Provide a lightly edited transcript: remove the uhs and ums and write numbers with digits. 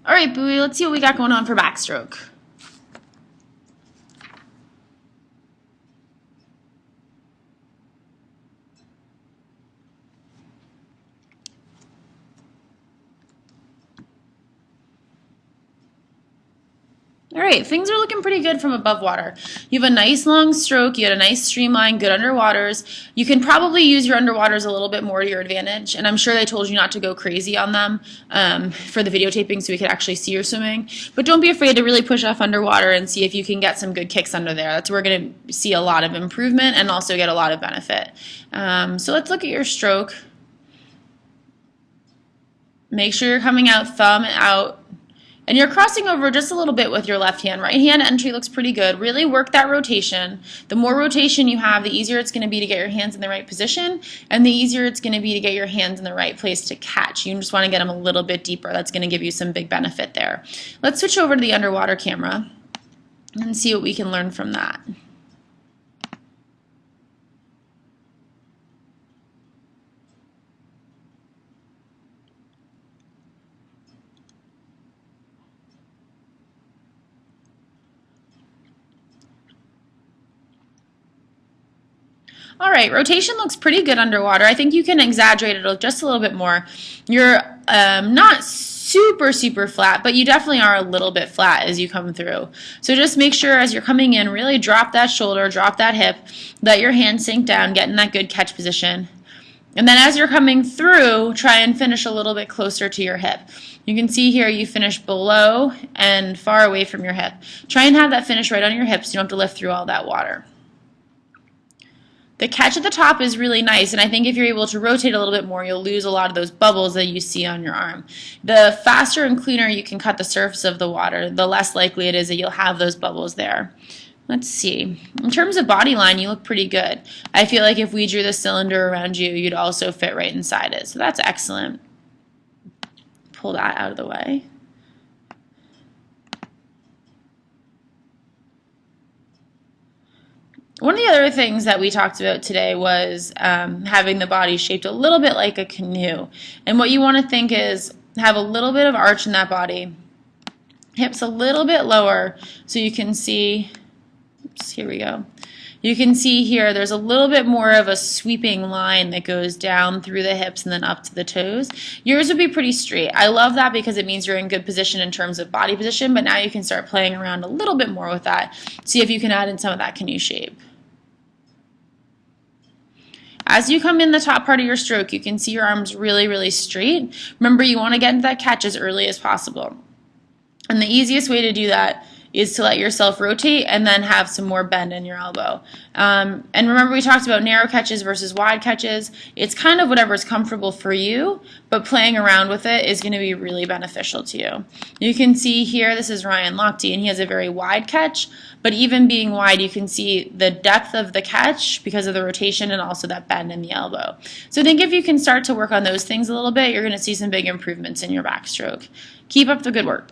All right, Bowie, let's see what we got going on for backstroke. All right, things are looking pretty good from above water. You have a nice long stroke, you had a nice streamline, good underwaters. You can probably use your underwaters a little bit more to your advantage, and I'm sure they told you not to go crazy on them for the videotaping so we could actually see your swimming. But don't be afraid to really push off underwater and see if you can get some good kicks under there. That's where we're going to see a lot of improvement and also get a lot of benefit. So let's look at your stroke. Make sure you're coming out, thumb out. And you're crossing over just a little bit with your left hand. Right hand entry looks pretty good. Really work that rotation. The more rotation you have, the easier it's going to be to get your hands in the right position, and the easier it's going to be to get your hands in the right place to catch. You just want to get them a little bit deeper. That's going to give you some big benefit there. Let's switch over to the underwater camera and see what we can learn from that. All right, rotation looks pretty good underwater. I think you can exaggerate it just a little bit more. You're not super flat, but you definitely are a little bit flat as you come through. So just make sure as you're coming in, really drop that shoulder, drop that hip, let your hand sink down, get in that good catch position. And then as you're coming through, try and finish a little bit closer to your hip. You can see here you finish below and far away from your hip. Try and have that finish right on your hips. You don't have to lift through all that water. The catch at the top is really nice, and I think if you're able to rotate a little bit more, you'll lose a lot of those bubbles that you see on your arm. The faster and cleaner you can cut the surface of the water, the less likely it is that you'll have those bubbles there. Let's see. In terms of body line, you look pretty good. I feel like if we drew the cylinder around you, you'd also fit right inside it, so that's excellent. Pull that out of the way. One of the other things that we talked about today was having the body shaped a little bit like a canoe. And what you want to think is have a little bit of arch in that body, hips a little bit lower so you can see, oops, here we go. You can see here there's a little bit more of a sweeping line that goes down through the hips and then up to the toes. Yours would be pretty straight. I love that because it means you're in good position in terms of body position, but now you can start playing around a little bit more with that. See if you can add in some of that canoe shape. As you come in the top part of your stroke, you can see your arms really straight. Remember, you want to get into that catch as early as possible. And the easiest way to do that is to let yourself rotate and then have some more bend in your elbow. And remember, we talked about narrow catches versus wide catches. It's kind of whatever's comfortable for you, but playing around with it is going to be really beneficial to you. You can see here, this is Ryan Lochte, and he has a very wide catch, but even being wide, you can see the depth of the catch because of the rotation and also that bend in the elbow. So I think if you can start to work on those things a little bit, you're going to see some big improvements in your backstroke. Keep up the good work.